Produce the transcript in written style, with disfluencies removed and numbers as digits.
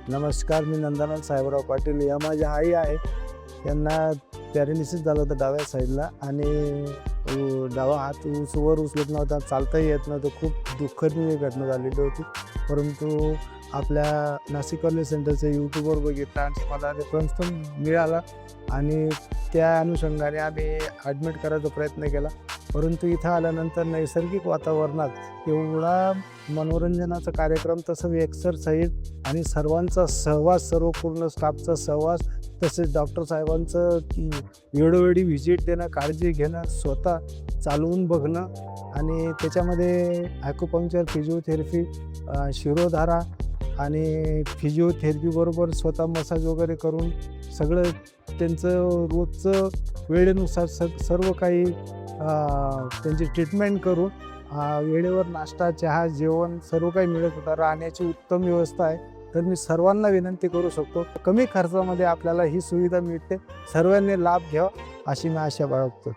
नमस्कार, मी नंदनाथ साहेबराव पाटील. या माझ्या आई आहे. त्यांना पॅरालिसिस झालं होतं डाव्या साईडला आणि डावा हात वर उचलत नव्हता, चालताही येत नव्हतं. खूप दुःखद घटना झालेली होती. परंतु आपल्या नाशिक कॉलेज सेंटरचं यूट्यूबवर बघितलं आणि मला रेफरन्स पण मिळाला आणि त्या अनुषंगाने आम्ही ॲडमिट करायचा प्रयत्न केला. परंतु इथं आल्यानंतर नैसर्गिक वातावरणात एवढा मनोरंजनाचा कार्यक्रम, तसंच एक्सरसाइज आणि सर्वांचा सहवास, सर्व पूर्ण स्टाफचा सहवास, तसेच डॉक्टर साहेबांचं वेळोवेळी व्हिजिट देणं, काळजी घेणं, स्वतः चालवून बघणं आणि त्याच्यामध्ये ॲक्युपंक्चर, फिजिओथेरपी, शिरोधारा आणि फिजिओथेरपीबरोबर स्वतः मसाज वगैरे करून सगळं त्यांचं रोजचं वेळेनुसार सर्व काही त्यांची ट्रीटमेंट करून वेळेवर नाश्ता, चहा, जेवण सर्व काही मिळत होतं. राहण्याची उत्तम व्यवस्था आहे. तर मी सर्वांना विनंती करू शकतो, कमी खर्चामध्ये आपल्याला ही सुविधा मिळते. सर्वांनी लाभ घ्यावा अशी मी आशा बाळगतो.